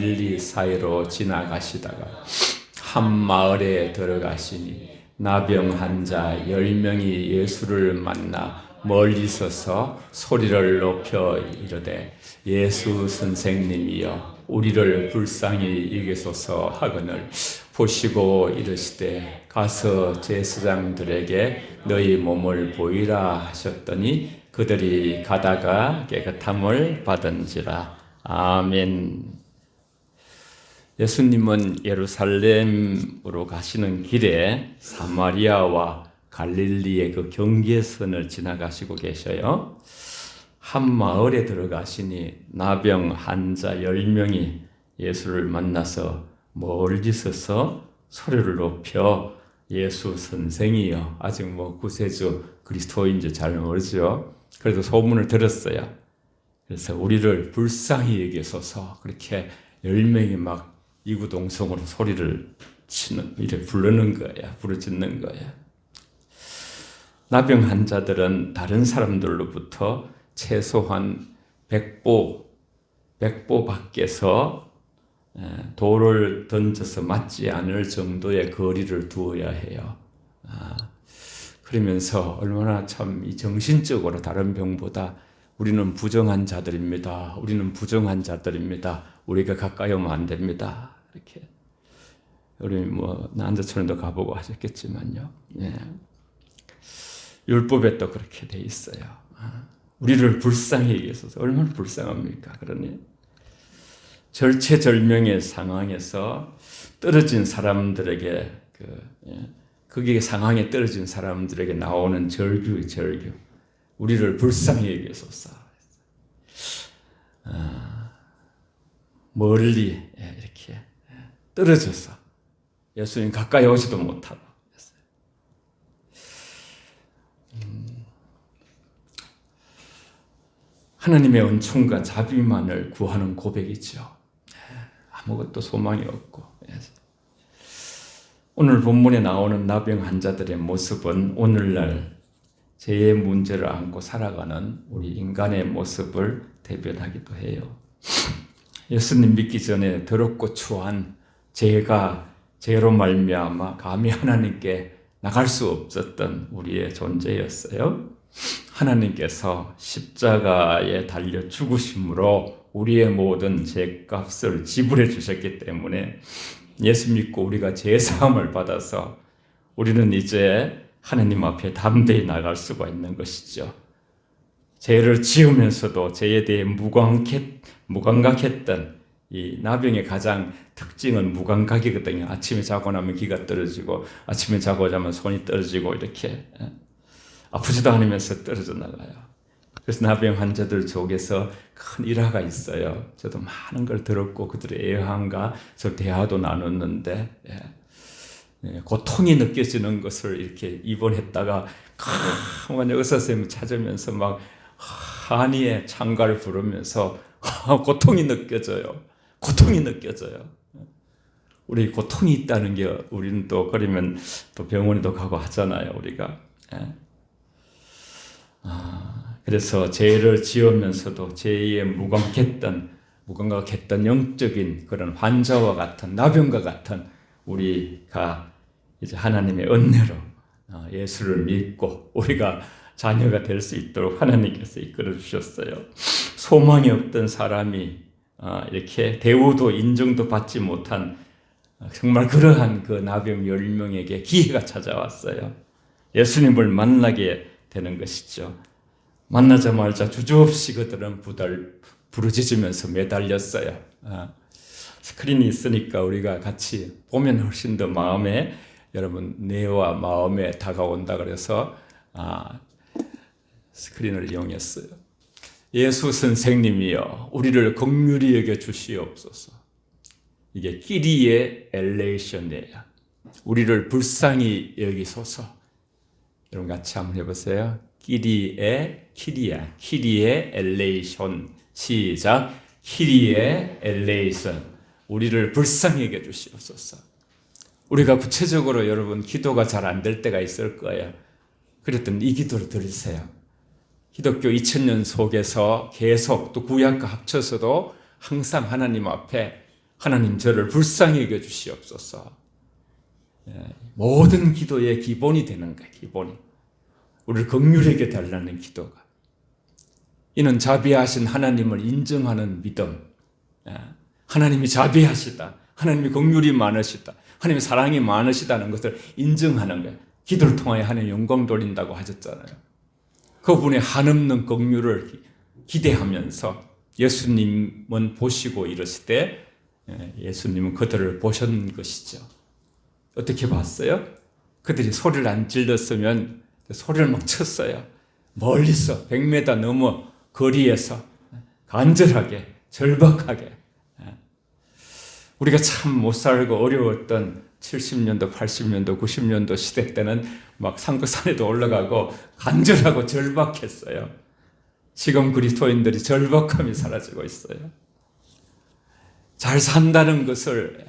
갈릴리 사이로 지나가시다가 한 마을에 들어가시니 나병 환자 10명이 예수를 만나 멀리 서서 소리를 높여 이르되 예수 선생님이여 우리를 불쌍히 여기소서 하거늘 보시고 이르시되 가서 제사장들에게 너희 몸을 보이라 하셨더니 그들이 가다가 깨끗함을 받은지라. 아멘. 예수님은 예루살렘으로 가시는 길에 사마리아와 갈릴리의 그 경계선을 지나가시고 계셔요. 한 마을에 들어가시니 나병 환자 10명이 예수를 만나서 멀리 서서 소리를 높여 예수 선생이여, 아직 구세주 그리스도인지 잘 모르죠. 그래도 소문을 들었어요. 그래서 우리를 불쌍히 여기소서 그렇게 10명이 막 이구동성으로 소리를 치는, 이렇게 부르는 거야, 부르짖는 거야. 나병 환자들은 다른 사람들로부터 최소한 100보 밖에서 돌을 던져서 맞지 않을 정도의 거리를 두어야 해요. 그러면서 얼마나 참 정신적으로 다른 병보다 우리는 부정한 자들입니다. 우리는 부정한 자들입니다. 우리가 가까이 오면 안 됩니다. 이렇게 우리 난자촌에도 가보고 하셨겠지만요. 예. 율법에 또 그렇게 돼 있어요. 우리를 불쌍히 여기소서. 얼마나 불쌍합니까? 그러니 절체절명의 상황에서 떨어진 사람들에게 거기에 상황에 떨어진 사람들에게 나오는 절규. 우리를 불쌍히 여기소서. 멀리 이렇게 떨어져서 예수님 가까이 오지도 못하고 하나님의 은총과 자비만을 구하는 고백이죠. 아무것도 소망이 없고. 오늘 본문에 나오는 나병 환자들의 모습은 오늘날 죄의 문제를 안고 살아가는 우리 인간의 모습을 대변하기도 해요. 예수님 믿기 전에 더럽고 추한 죄로 말미암아 감히 하나님께 나갈 수 없었던 우리의 존재였어요. 하나님께서 십자가에 달려 죽으심으로 우리의 모든 죄값을 지불해 주셨기 때문에 예수 믿고 우리가 죄사함을 받아서 우리는 이제 하나님 앞에 담대히 나갈 수가 있는 것이죠. 죄를 지으면서도 죄에 대해 무감각했던 이 나병의 가장 특징은 무감각이거든요. 아침에 자고 나면 기가 떨어지고 아침에 자고 자면 손이 떨어지고 이렇게 아프지도 않으면서 떨어져 나가요. 그래서 나병 환자들 속에서 큰 일화가 있어요. 저도 많은 걸 들었고 그들의 애환과 저 대화도 나눴는데 고통이 느껴지는 것을 이렇게 입원했다가 가만히 의사 선생님 찾으면서 막 한의의 창가를 부르면서 고통이 느껴져요. 우리 고통이 있다는 게 우리는 또 그러면 또 병원에도 가고 하잖아요. 우리가. 그래서 죄를 지으면서도 죄에 무감각했던 영적인 그런 환자와 같은 나병과 같은 우리가 이제 하나님의 은혜로 예수를 믿고 우리가 자녀가 될 수 있도록 하나님께서 이끌어 주셨어요. 소망이 없던 사람이 이렇게 대우도 인정도 받지 못한 정말 그러한 그 나병 10명에게 기회가 찾아왔어요. 예수님을 만나게 되는 것이죠. 만나자마자 주저없이 그들은 부르짖으면서 매달렸어요. 스크린이 있으니까 우리가 같이 보면 훨씬 더 마음에, 여러분 뇌와 마음에 다가온다 그래서 스크린을 이용했어요. 예수 선생님이여 우리를 긍휼히 여겨 주시옵소서. 이게 끼리의 엘레이션이에요. 우리를 불쌍히 여기소서. 여러분 같이 한번 해보세요. 키리의 엘레이션. 시작. 키리의 엘레이션. 우리를 불쌍히 여겨 주시옵소서. 우리가 구체적으로 여러분 기도가 잘 안 될 때가 있을 거예요. 그랬더니 이 기도를 들으세요. 기독교 2000년 속에서 계속 또 구약과 합쳐서도 항상 하나님 앞에 하나님 저를 불쌍히 여겨 주시옵소서. 모든 기도의 기본이 되는 거예요. 기본이. 우리를 긍휼히 여겨 달라는 기도가. 이는 자비하신 하나님을 인정하는 믿음. 하나님이 자비하시다. 하나님이 긍휼이 많으시다. 하나님의 사랑이 많으시다는 것을 인정하는 거예요. 기도를 통하여 하나님 영광 돌린다고 하셨잖아요. 그분의 한없는 긍휼을 기대하면서 예수님은 보시고 이르시되 예수님은 그들을 보신 것이죠. 어떻게 봤어요? 그들이 소리를 안 질렀으면 소리를 막 쳤어요. 멀리서 100m 넘어 거리에서 간절하게 절박하게. 우리가 참 못 살고 어려웠던 70년도, 80년도, 90년도 시대 때는 막 산거산에도 올라가고 간절하고 절박했어요. 지금 그리스도인들이 절박함이 사라지고 있어요. 잘 산다는 것을,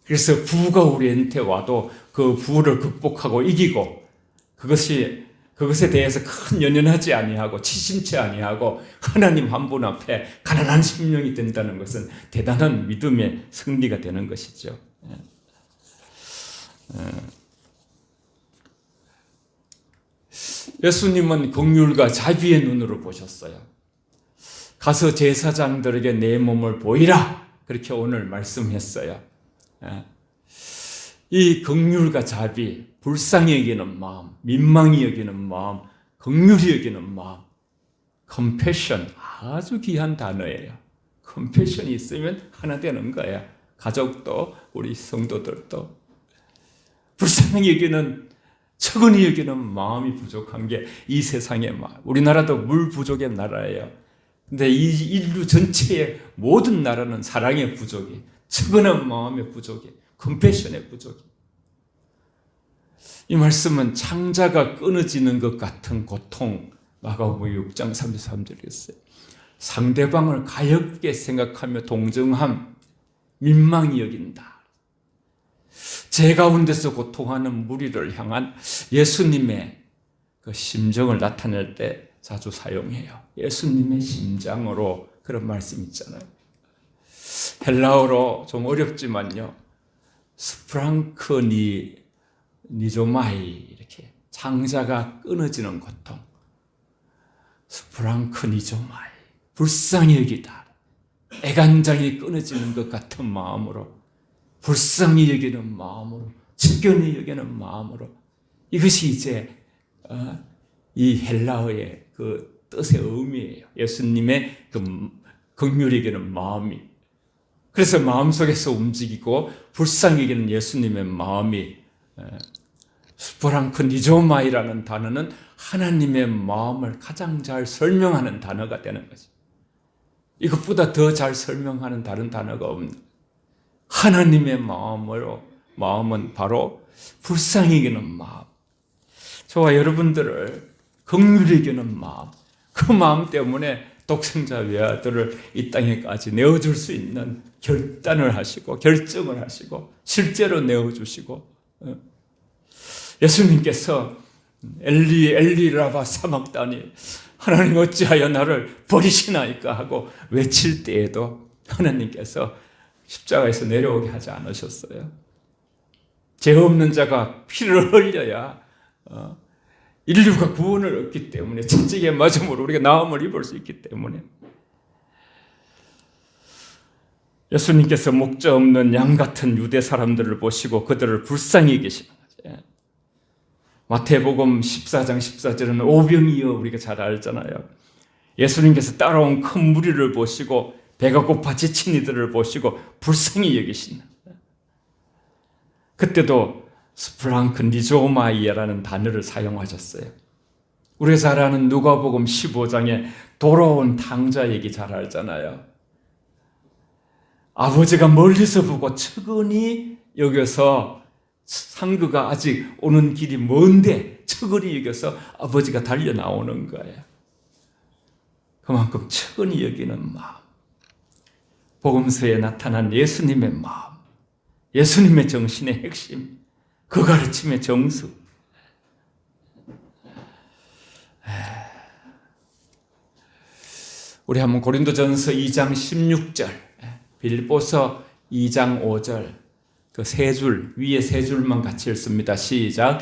그래서 부가 우리한테 와도 그 부를 극복하고 이기고 그것에 대해서 큰 연연하지 아니하고 치심치 아니하고 하나님 한 분 앞에 가난한 심령이 된다는 것은 대단한 믿음의 승리가 되는 것이죠. 예수님은 긍휼과 자비의 눈으로 보셨어요. 가서 제사장들에게 내 몸을 보이라. 그렇게 오늘 말씀했어요. 이 긍휼과 자비, 불쌍히 여기는 마음, 민망히 여기는 마음, 긍휼히 여기는 마음, 컴패션, 아주 귀한 단어예요. 컴패션이 있으면 하나 되는 거야. 가족도 우리 성도들도. 불쌍히 여기는, 측은히 여기는 마음이 부족한 게 이 세상의 마음. 우리나라도 물 부족의 나라예요. 근데 이 인류 전체의 모든 나라는 사랑의 부족이, 측은한 마음의 부족이, 컴패션의 부족이. 이 말씀은 창자가 끊어지는 것 같은 고통, 마가복음 6장 33절이었어요. 상대방을 가엽게 생각하며 동정함, 민망히 여긴다. 제 가운데서 고통하는 무리를 향한 예수님의 그 심정을 나타낼 때 자주 사용해요. 예수님의 심장으로 그런 말씀 있잖아요. 헬라어로 좀 어렵지만요. 스프랑크 니조마이, 이렇게 창자가 끊어지는 고통. 스프랑크 니조마이, 불쌍히 여기다. 애간장이 끊어지는 것 같은 마음으로, 불쌍히 여기는 마음으로, 측견히 여기는 마음으로. 이것이 이제 이 헬라어의 그 뜻의 의미예요. 예수님의 그 긍휼히 여기는 마음이. 그래서 마음속에서 움직이고 불쌍히 여기는 예수님의 마음이, 스프랑크 니조마이라는 단어는 하나님의 마음을 가장 잘 설명하는 단어가 되는 거죠. 이것보다 더 잘 설명하는 다른 단어가 없는, 하나님의 마음은 바로 불쌍히 여기는 마음. 저와 여러분들을 긍휼히 여기는 마음, 그 마음 때문에 독생자 외아들을 이 땅에까지 내어줄 수 있는 결단을 하시고 결정을 하시고 실제로 내어주시고, 예수님께서 엘리 엘리 라바 사막다니, 하나님 어찌하여 나를 버리시나이까 하고 외칠 때에도 하나님께서 십자가에서 내려오게 하지 않으셨어요. 죄 없는 자가 피를 흘려야 인류가 구원을 얻기 때문에, 채찍에 맞음으로 우리가 나음을 입을 수 있기 때문에. 예수님께서 목자 없는 양 같은 유대 사람들을 보시고 그들을 불쌍히 여기시는 거죠. 마태복음 14장 14절은 오병이어 우리가 잘 알잖아요. 예수님께서 따라온 큰 무리를 보시고 배가 고파 지친 이들을 보시고 불쌍히 여기시는, 그때도 스프랑크 니조마이라는 단어를 사용하셨어요. 우리가 잘 아는 누가복음 15장에 돌아온 탕자 얘기 잘 알잖아요. 아버지가 멀리서 보고 측은히 여겨서, 상그가 아직 오는 길이 먼데 측은히 여겨서 아버지가 달려 나오는 거예요. 그만큼 측은히 여기는 마음, 복음서에 나타난 예수님의 마음, 예수님의 정신의 핵심, 그 가르침의 정수. 우리 한번 고린도전서 2장 16절, 빌립보서 2장 5절 그 세 줄 위에 세 줄만 같이 읽습니다. 시작.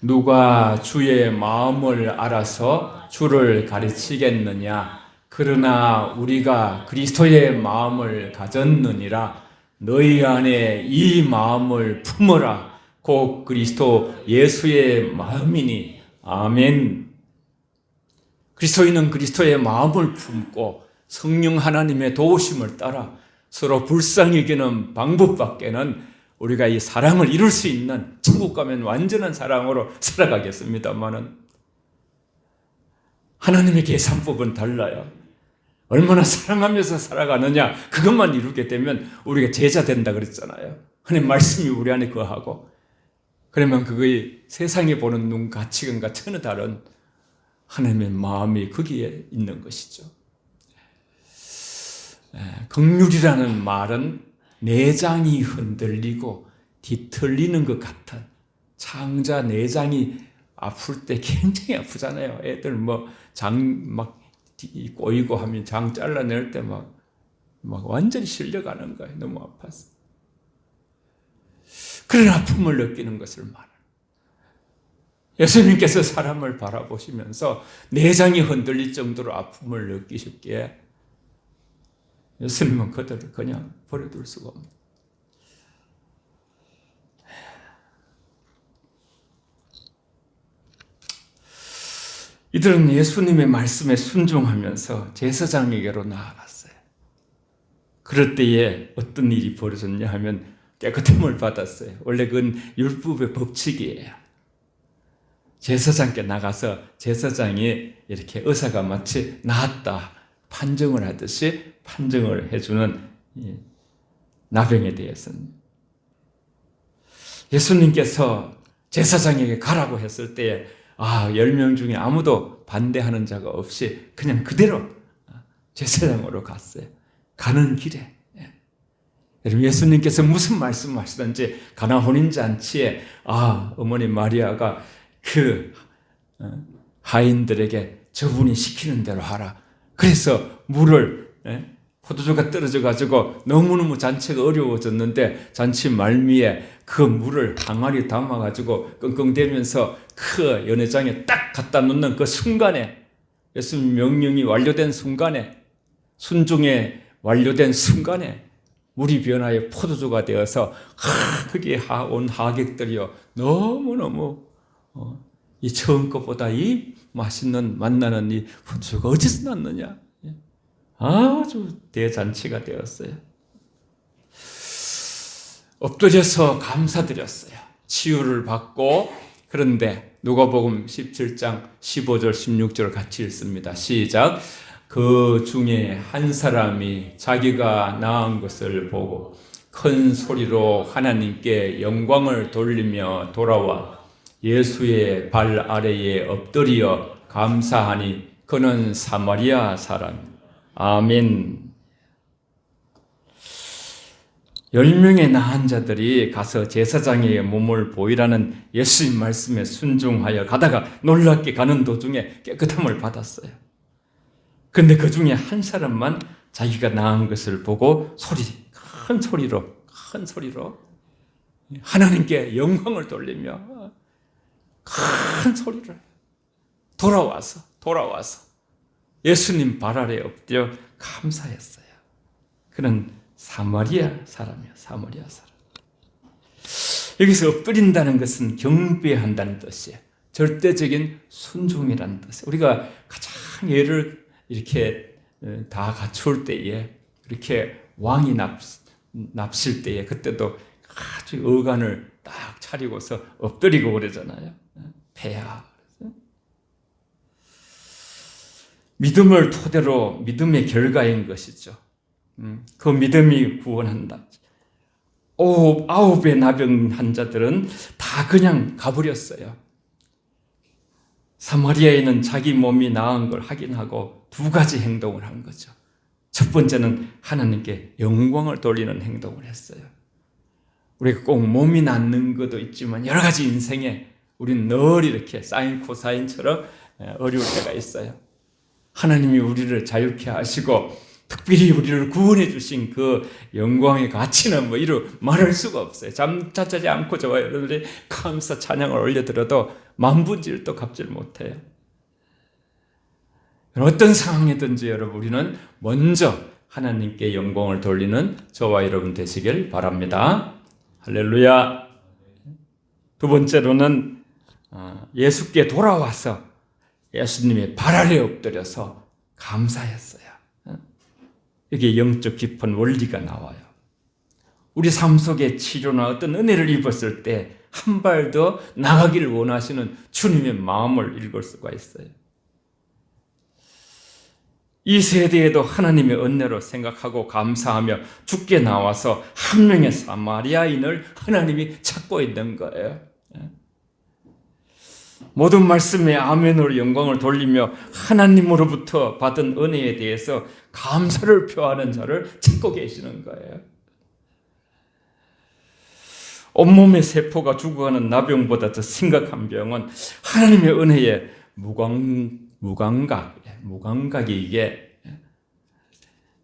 누가 주의 마음을 알아서 주를 가르치겠느냐? 그러나 우리가 그리스도의 마음을 가졌느니라. 너희 안에 이 마음을 품어라. 곧 그리스도 예수의 마음이니. 아멘. 그리스도인은 그리스도의 마음을 품고 성령 하나님의 도우심을 따라 서로 불쌍히 여기는 방법밖에는 우리가 이 사랑을 이룰 수 있는, 천국 가면 완전한 사랑으로 살아가겠습니다만은 하나님의 계산법은 달라요. 얼마나 사랑하면서 살아가느냐, 그것만 이루게 되면 우리가 제자 된다 그랬잖아요. 하나님 말씀이 우리 안에 거하고, 그러면 그거의 세상에 보는 눈 가치관과 전혀 다른 하나님의 마음이 거기에 있는 것이죠. 긍휼이라는 말은 내장이 흔들리고 뒤틀리는 것 같은, 창자 내장이 아플 때 굉장히 아프잖아요. 애들 막 꼬이고 하면 장 잘라낼 때 막 완전히 실려가는 거예요. 너무 아파서. 그런 아픔을 느끼는 것을 말해요. 예수님께서 사람을 바라보시면서 내장이 흔들릴 정도로 아픔을 느끼셨기에 예수님은 그들을 그냥 버려둘 수가 없습니다. 이들은 예수님의 말씀에 순종하면서 제사장에게로 나아갔어요. 그럴 때에 어떤 일이 벌어졌냐 하면 깨끗함을 받았어요. 원래 그건 율법의 법칙이에요. 제사장께 나가서 제사장이 이렇게 의사가 마치 나았다 판정을 하듯이 판정을 해주는 나병에 대해서는 예수님께서 제사장에게 가라고 했을 때에 10명 중에 아무도 반대하는 자가 없이 그냥 그대로 제사장으로 갔어요. 가는 길에. 여러분, 예수님께서 무슨 말씀하시든지 가나 혼인잔치에 어머니 마리아가 그 하인들에게 저분이 시키는 대로 하라. 그래서 물을, 포도주가 떨어져 가지고 너무너무 잔치가 어려워졌는데 잔치 말미에 그 물을 항아리 담아 가지고 끙끙대면서 그 연회장에 딱 갖다 놓는 그 순간에, 예수님 명령이 완료된 순간에, 순종에 완료된 순간에 물이 변하여 포도주가 되어서 거기에 온 하객들이요 너무너무 이 처음 것보다 이 맛있는 만나는 이 포도주가 어디서 났느냐, 아주 대잔치가 되었어요. 엎드려서 감사드렸어요. 치유를 받고. 그런데 누가복음 17장 15절 16절 같이 읽습니다. 시작. 그 중에 한 사람이 자기가 나은 것을 보고 큰 소리로 하나님께 영광을 돌리며 돌아와 예수의 발 아래에 엎드려 감사하니 그는 사마리아 사람. 아멘. 10명의 나은 자들이 가서 제사장에게 몸을 보이라는 예수님 말씀에 순종하여 가다가 놀랍게 가는 도중에 깨끗함을 받았어요. 그런데 그 중에 한 사람만 자기가 나은 것을 보고 큰 소리로 하나님께 영광을 돌리며 큰 소리를 돌아와서 예수님 발 아래에 엎드려 감사했어요. 그는 사마리아 사람이야. 사마리아 사람. 여기서 엎드린다는 것은 경배한다는 뜻이에요. 절대적인 순종이라는 뜻이에요. 우리가 가장 예를 이렇게 다 갖출 때에, 이렇게 왕이 납실 때에, 그때도 아주 어간을 딱 차리고서 엎드리고 그러잖아요. 폐하. 믿음을 토대로 믿음의 결과인 것이죠. 그 믿음이 구원한다. 9의 나병 환자들은 다 그냥 가버렸어요. 사마리아에는 자기 몸이 나은 걸 확인하고 2가지 행동을 한 거죠. 첫 번째는 하나님께 영광을 돌리는 행동을 했어요. 우리가 꼭 몸이 낫는 것도 있지만 여러 가지 인생에 우리는 늘 이렇게 사인 코사인처럼 어려울 때가 있어요. 하나님이 우리를 자유케 하시고 특별히 우리를 구원해 주신 그 영광의 가치는 뭐 이루 말할 수가 없어요. 잠자지 않고 저와 여러분들이 감사 찬양을 올려드려도 만분질도 갚질 못해요. 어떤 상황이든지 여러분 우리는 먼저 하나님께 영광을 돌리는 저와 여러분 되시길 바랍니다. 할렐루야. 두 번째로는 예수께 돌아와서 예수님의 발 아래 엎드려서 감사했어요. 이게 영적 깊은 원리가 나와요. 우리 삶 속에 치료나 어떤 은혜를 입었을 때 한 발 더 나가기를 원하시는 주님의 마음을 읽을 수가 있어요. 이 세대에도 하나님의 은혜로 생각하고 감사하며 주께 나와서 한 명의 사마리아인을 하나님이 찾고 있는 거예요. 모든 말씀에 아멘으로 영광을 돌리며 하나님으로부터 받은 은혜에 대해서 감사를 표하는 자를 찾고 계시는 거예요. 온몸의 세포가 죽어가는 나병보다 더 심각한 병은 하나님의 은혜에 무감각이 이게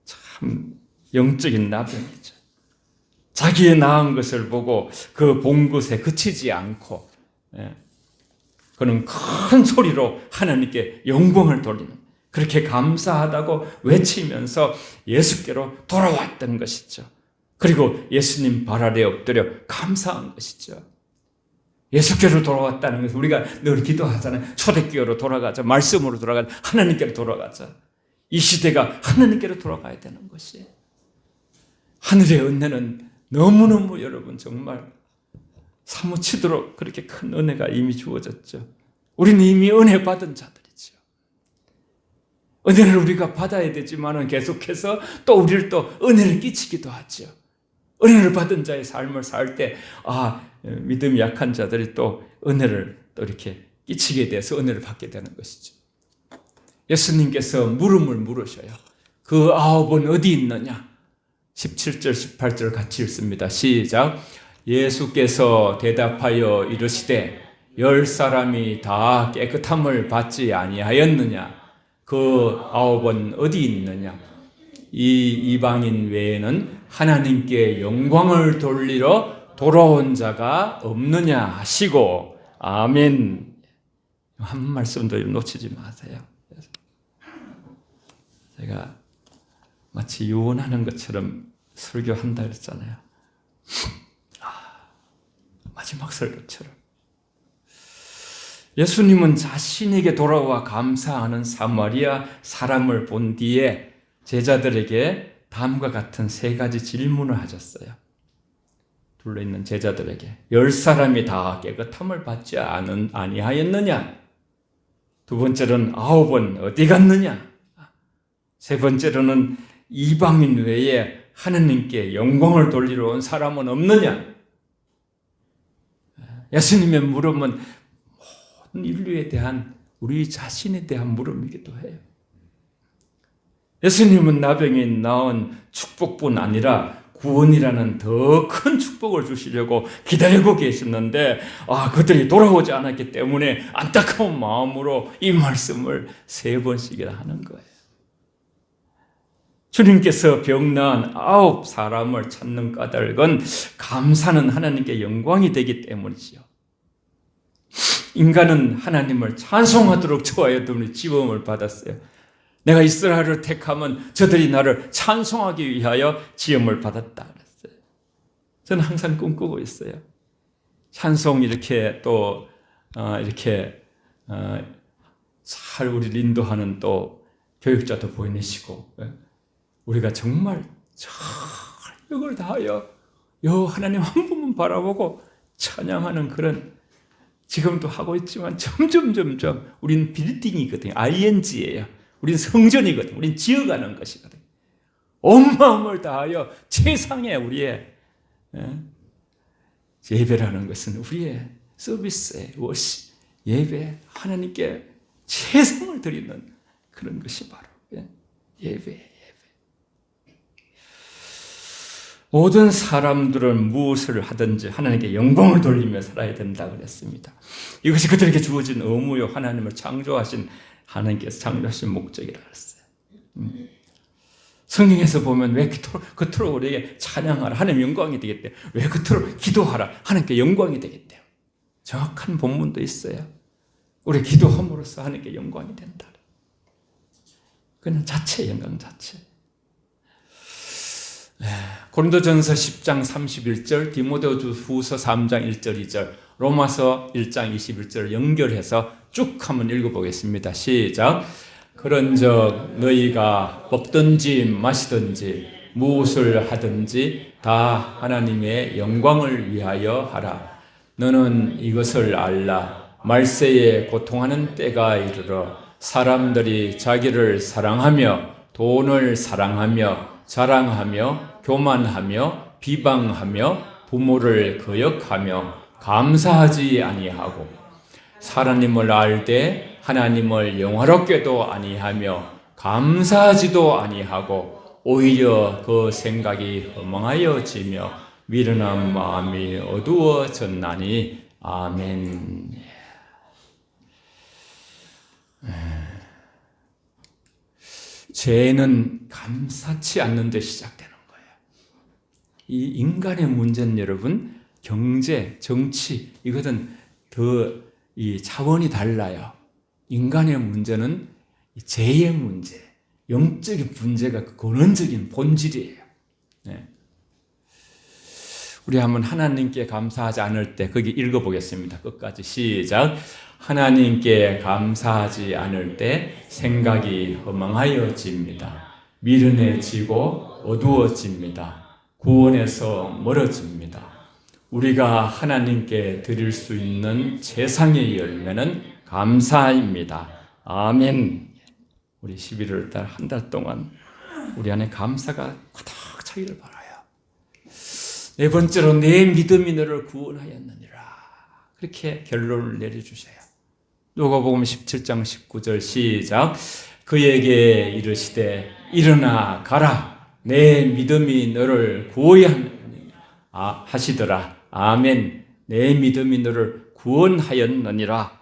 참 영적인 나병이죠. 자기의 나은 것을 보고 그 본 것에 그치지 않고 그는 큰 소리로 하나님께 영광을 돌리는, 그렇게 감사하다고 외치면서 예수께로 돌아왔던 것이죠. 그리고 예수님 발 아래 엎드려 감사한 것이죠. 예수께로 돌아왔다는 것은 우리가 늘 기도하잖아요. 초대교회로 돌아가자, 말씀으로 돌아가자, 하나님께로 돌아가자. 이 시대가 하나님께로 돌아가야 되는 것이에요. 하늘의 은혜는 너무너무 여러분 정말 사무치도록 그렇게 큰 은혜가 이미 주어졌죠. 우리는 이미 은혜 받은 자들이죠. 은혜를 우리가 받아야 되지만 계속해서 또 우리를 또 은혜를 끼치기도 하죠. 은혜를 받은 자의 삶을 살 때 믿음이 약한 자들이 또 은혜를 또 이렇게 끼치게 돼서 은혜를 받게 되는 것이죠. 예수님께서 물음을 물으셔요. 그 아홉은 어디 있느냐? 17절 18절 같이 읽습니다. 시작. 예수께서 대답하여 이르시되 10사람이 다 깨끗함을 받지 아니하였느냐? 그 아홉은 어디 있느냐? 이 이방인 외에는 하나님께 영광을 돌리러 돌아온 자가 없느냐 하시고 아멘. 한 말씀도 놓치지 마세요. 제가 마치 유언하는 것처럼 설교한다 그랬잖아요. 마지막 설교처럼. 예수님은 자신에게 돌아와 감사하는 사마리아 사람을 본 뒤에 제자들에게 다음과 같은 세 가지 질문을 하셨어요. 둘러있는 제자들에게 10사람이 다 깨끗함을 받지 아니하였느냐? 두 번째로는 9은 어디 갔느냐? 세 번째로는 이방인 외에 하느님께 영광을 돌리러 온 사람은 없느냐? 예수님의 물음은 모든 인류에 대한, 우리 자신에 대한 물음이기도 해요. 예수님은 나병이 나은 축복뿐 아니라 구원이라는 더 큰 축복을 주시려고 기다리고 계셨는데 그들이 돌아오지 않았기 때문에 안타까운 마음으로 이 말씀을 3번씩이나 하는 거예요. 주님께서 병나은 9사람을 찾는 까닭은 감사는 하나님께 영광이 되기 때문이지요. 인간은 하나님을 찬송하도록 저하였더니 지음을 받았어요. 내가 이스라엘을 택하면 저들이 나를 찬송하기 위하여 지음을 받았다 그랬어요. 저는 항상 꿈꾸고 있어요. 찬송 이렇게 또 이렇게 잘 우리를 인도하는 또 교육자도 보내시고 우리가 정말 전력을 다하여 하나님 한 분만 바라보고 찬양하는 그런, 지금도 하고 있지만 점점 우리는 빌딩이거든요. ing예요. 우리는 성전이거든요. 우리는 지어가는 것이거든요. 온 마음을 다하여 최상의 우리의 예배라는 것은 우리의 서비스의 워시, 예배, 하나님께 최선을 드리는 그런 것이 바로 예배예요. 모든 사람들은 무엇을 하든지 하나님께 영광을 돌리며 살아야 된다 그랬습니다. 이것이 그들에게 주어진 의무요, 하나님을 창조하신 하나님께서 창조하신 목적이라 그랬어요. 성경에서 보면 왜 그토록 우리에게 찬양하라, 하나님 영광이 되겠대요. 왜 그토록 기도하라, 하나님께 영광이 되겠대요. 정확한 본문도 있어요. 우리 기도함으로써 하나님께 영광이 된다. 그는 자체, 영광 자체. 고린도전서 10장 31절, 디모데후서 3장 1절 2절, 로마서 1장 21절을 연결해서 쭉 한번 읽어보겠습니다. 시작. 그런즉 너희가 먹든지 마시든지 무엇을 하든지 다 하나님의 영광을 위하여 하라. 너는 이것을 알라. 말세에 고통하는 때가 이르러 사람들이 자기를 사랑하며 돈을 사랑하며 자랑하며 교만하며 비방하며 부모를 거역하며 감사하지 아니하고 하나님을 알되 하나님을 영화롭게도 아니하며 감사하지도 아니하고 오히려 그 생각이 허망하여지며 미련한 마음이 어두워졌나니. 아멘. 죄는 감사치 않는 데 시작되는 거예요. 이 인간의 문제는 여러분, 경제, 정치, 이것은 이 차원이 달라요. 인간의 문제는 죄의 문제, 영적인 문제가 그 근원적인 본질이에요. 네. 우리 한번 하나님께 감사하지 않을 때 거기 읽어보겠습니다. 끝까지 시작. 하나님께 감사하지 않을 때 생각이 허망하여집니다. 미련해지고 어두워집니다. 구원에서 멀어집니다. 우리가 하나님께 드릴 수 있는 최상의 열매는 감사입니다. 아멘. 우리 11월 달 한 달 동안 우리 안에 감사가 가득 차기를 바라요. 네 번째로 내 믿음이 너를 구원하였느니라. 그렇게 결론을 내려주세요. 누가복음 17장 19절 시작. 그에게 이르시되 일어나 가라. 내 믿음이 너를 구원하였느니라 하시더라. 아멘. 내 믿음이 너를 구원하였느니라.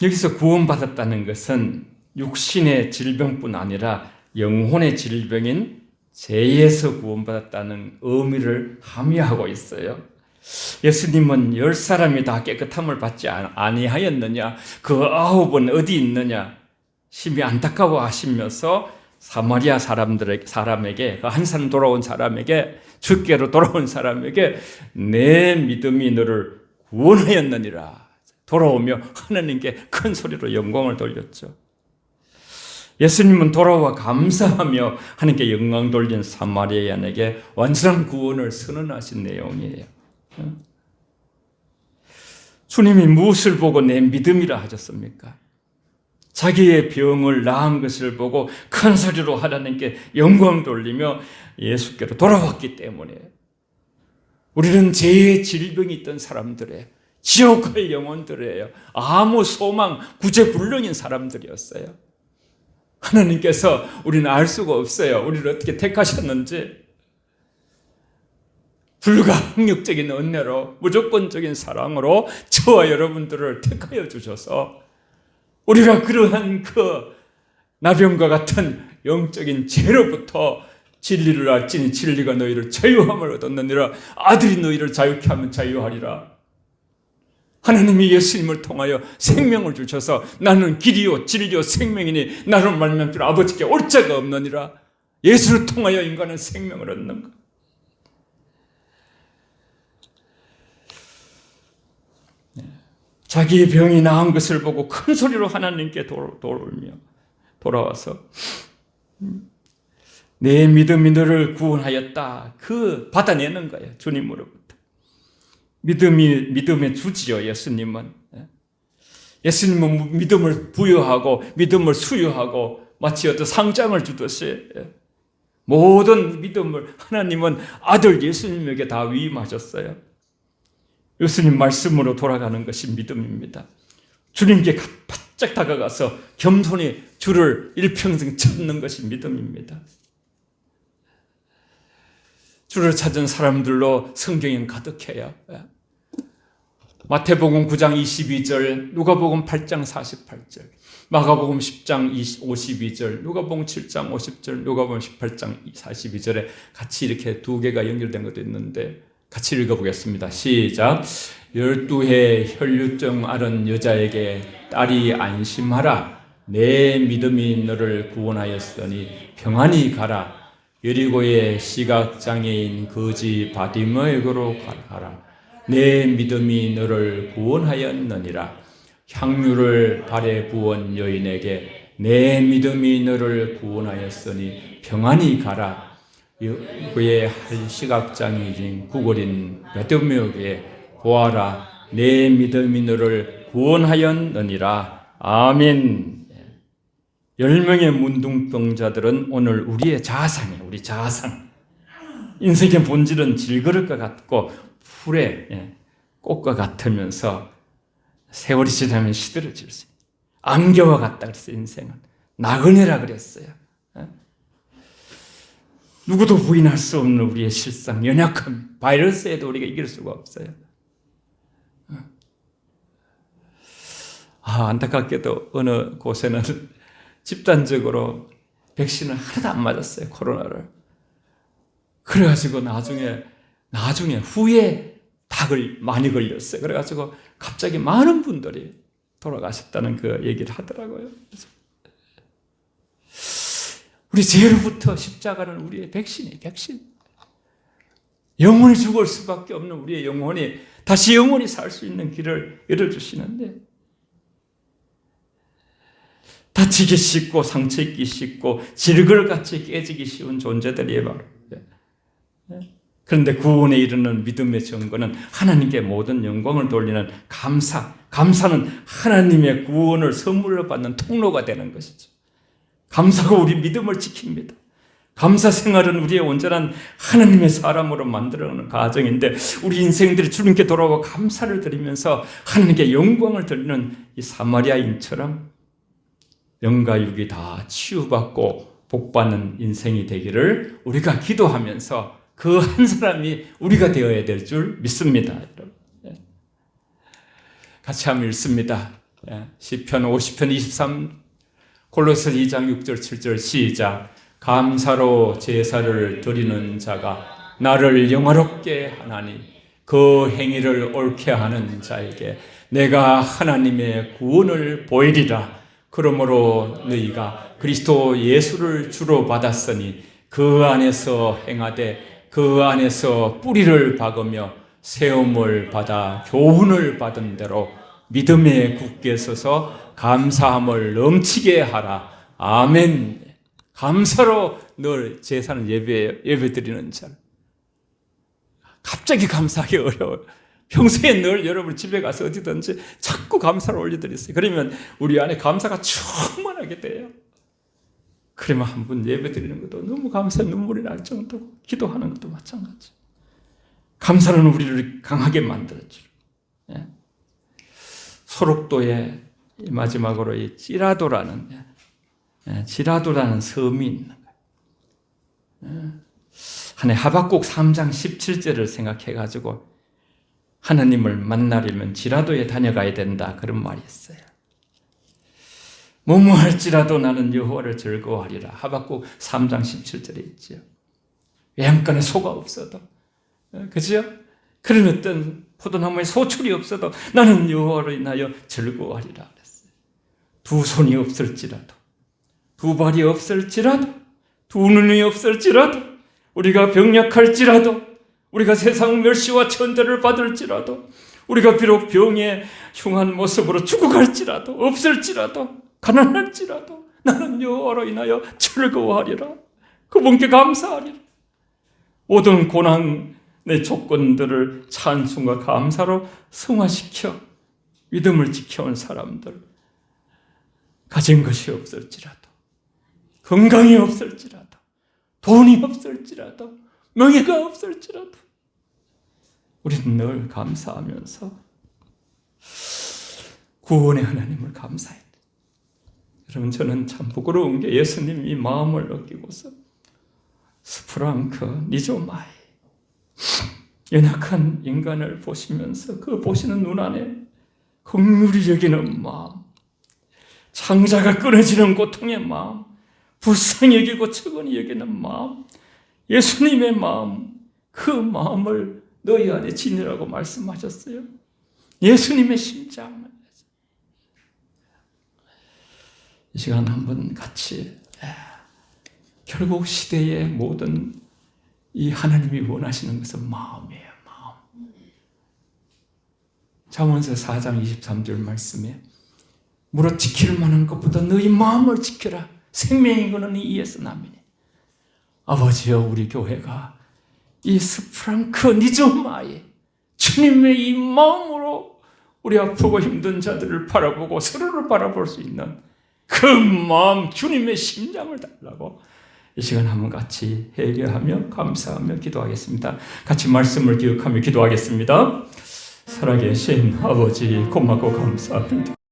여기서 구원받았다는 것은 육신의 질병뿐 아니라 영혼의 질병인 죄에서 구원받았다는 의미를 함의하고 있어요. 예수님은 10사람이 다 깨끗함을 받지 아니하였느냐? 그 9은 어디 있느냐? 심히 안타까워하시면서 사마리아 사람에게, 그 한 사람 돌아온 사람에게, 주께로 돌아온 사람에게 내 믿음이 너를 구원하였느니라. 돌아오며 하나님께 큰 소리로 영광을 돌렸죠. 예수님은 돌아와 감사하며 하나님께 영광 돌린 사마리아인에게 완전한 구원을 선언하신 내용이에요. 주님이 무엇을 보고 내 믿음이라 하셨습니까? 자기의 병을 나은 것을 보고 큰 소리로 하나님께 영광 돌리며 예수께로 돌아왔기 때문에 우리는 죄의 질병이 있던 사람들이에요. 지옥의 영혼들이에요. 아무 소망, 구제불능인 사람들이었어요. 하나님께서 우리는 알 수가 없어요. 우리를 어떻게 택하셨는지. 불가항력적인 은혜로, 무조건적인 사랑으로 저와 여러분들을 택하여 주셔서 우리가 그러한 그 나병과 같은 영적인 죄로부터 진리를 알지니 진리가 너희를 자유함을 얻었느니라. 아들이 너희를 자유케 하면 자유하리라. 하나님이 예수님을 통하여 생명을 주셔서 나는 길이요 진리요 생명이니 나를 말미암아 아버지께 올 자가 없느니라. 예수를 통하여 인간은 생명을 얻는 것. 자기의 병이 나은 것을 보고 큰 소리로 하나님께 돌아와서 내 믿음이 너를 구원하였다. 그 받아내는 거예요. 주님으로부터. 믿음의 주지요. 예수님은 믿음을 부여하고 믿음을 수여하고 마치 어떤 상장을 주듯이 모든 믿음을 하나님은 아들 예수님에게 다 위임하셨어요. 예수님 말씀으로 돌아가는 것이 믿음입니다. 주님께 바짝 다가가서 겸손히 주를 일평생 찾는 것이 믿음입니다. 주를 찾은 사람들로 성경은 가득해요. 마태복음 9장 22절, 누가복음 8장 48절, 마가복음 10장 52절, 누가복음 7장 50절, 누가복음 18장 42절에 같이 이렇게 두 개가 연결된 것도 있는데 같이 읽어보겠습니다. 시작. 12해 혈류증 앓은 여자에게 딸이 안심하라. 내 믿음이 너를 구원하였으니 평안히 가라. 여리고의 시각장애인 거지 바디메에게로 가라. 내 믿음이 너를 구원하였느니라. 향유를 발에 부은 여인에게 내 믿음이 너를 구원하였으니 평안히 가라. 그의 시각장애인 구걸인 바디메에게 보아라. 내 믿음이 너를 구원하였느니라. 아멘. 10명의 문둥병자들은 오늘 우리의 자상이에요. 우리 자상. 인생의 본질은 질그릇과 같고 풀의 꽃과 같으면서 세월이 지나면 시들어질 수 있어요. 안개와 같다 그랬어요. 인생은 나그네라 그랬어요. 누구도 부인할 수 없는 우리의 실상, 연약함, 바이러스에도 우리가 이길 수가 없어요. 안타깝게도 어느 곳에는 집단적으로 백신을 하나도 안 맞았어요. 코로나를. 그래가지고 나중에 후에 닭을 많이 걸렸어요. 그래가지고 갑자기 많은 분들이 돌아가셨다는 그 얘기를 하더라고요. 그래서 우리 죄로부터 십자가는 우리의 백신이에요. 백신. 영원히 죽을 수밖에 없는 우리의 영혼이 다시 영원히 살 수 있는 길을 열어주시는데 다치기 쉽고 상처 입기 쉽고 질글같이 깨지기 쉬운 존재들이에요. 바로. 그런데 구원에 이르는 믿음의 증거는 하나님께 모든 영광을 돌리는 감사. 감사는 하나님의 구원을 선물로 받는 통로가 되는 것이죠. 감사가 우리 믿음을 지킵니다. 감사 생활은 우리의 온전한 하나님의 사람으로 만들어가는 과정인데 우리 인생들이 주님께 돌아오고 감사를 드리면서 하나님께 영광을 돌리는 이 사마리아인처럼 영과 육이 다 치유받고 복받는 인생이 되기를 우리가 기도하면서 그 한 사람이 우리가 되어야 될 줄 믿습니다. 같이 한번 읽습니다. 시편 50편 23 골로새 2장 6절 7절 시작. 감사로 제사를 드리는 자가 나를 영화롭게 하나니 그 행위를 옳게 하는 자에게 내가 하나님의 구원을 보이리라. 그러므로 너희가 그리스도 예수를 주로 받았으니 그 안에서 행하되 그 안에서 뿌리를 박으며 세움을 받아 교훈을 받은 대로 믿음에 굳게 서서 감사함을 넘치게 하라. 아멘. 감사로 늘 제사는 예배드리는 자. 갑자기 감사하기 어려워요. 평소에 늘 여러분 집에 가서 어디든지 자꾸 감사를 올려드렸어요. 그러면 우리 안에 감사가 충만하게 돼요. 그러면 한 분 예배 드리는 것도 너무 감사해 눈물이 날 정도고 기도하는 것도 마찬가지. 감사는 우리를 강하게 만들어줘. 소록도에 마지막으로 이 지라도라는 섬이 있는 거예요. 한해 하박국 3장 17절을 생각해가지고 하나님을 만나려면 지라도에 다녀가야 된다 그런 말이 있어요. 뭐뭐 할지라도 나는 여호와를 즐거워하리라. 하박국 3장 17절에 있죠. 외양간에 소가 없어도 그죠? 그런 어떤 포도나무에 소출이 없어도 나는 여호와로 인하여 즐거워하리라 그랬어요. 두 손이 없을지라도 두 발이 없을지라도 두 눈이 없을지라도 우리가 병약할지라도 우리가 세상 멸시와 천대를 받을지라도 우리가 비록 병에 흉한 모습으로 죽어갈지라도 없을지라도 가난할지라도 나는 여호와로 인하여 즐거워하리라. 그분께 감사하리라. 모든 고난의 조건들을 찬송과 감사로 승화시켜 믿음을 지켜온 사람들 가진 것이 없을지라도 건강이 없을지라도 돈이 없을지라도 명예가 없을지라도 우리는 늘 감사하면서 구원의 하나님을 감사해야 돼. 여러분 저는 참 부끄러운 게 예수님 이 마음을 느끼고서 스프랑크 니조마이 연약한 인간을 보시면서 그 보시는 눈 안에 긍휼히 여기는 마음, 창자가 끊어지는 고통의 마음, 불쌍히 여기고 측은히 여기는 마음, 예수님의 마음, 그 마음을 너희 안에 지니라고 말씀하셨어요. 예수님의 심장. 이 시간 한번 같이 결국 시대의 모든 이 하나님이 원하시는 것은 마음이에요. 마음. 잠언서 4장 23절 말씀에 무릇 지킬 만한 것보다 너희 마음을 지켜라. 생명이 거는 이에서 남이니. 아버지여, 우리 교회가 이 스프랑크 니조마에 주님의 이 마음으로 우리 아프고 힘든 자들을 바라보고 서로를 바라볼 수 있는 그 마음, 주님의 심장을 달라고 이 시간 한번 같이 회개하며 감사하며 기도하겠습니다. 같이 말씀을 기억하며 기도하겠습니다. 살아계신 아버지, 고맙고 감사합니다.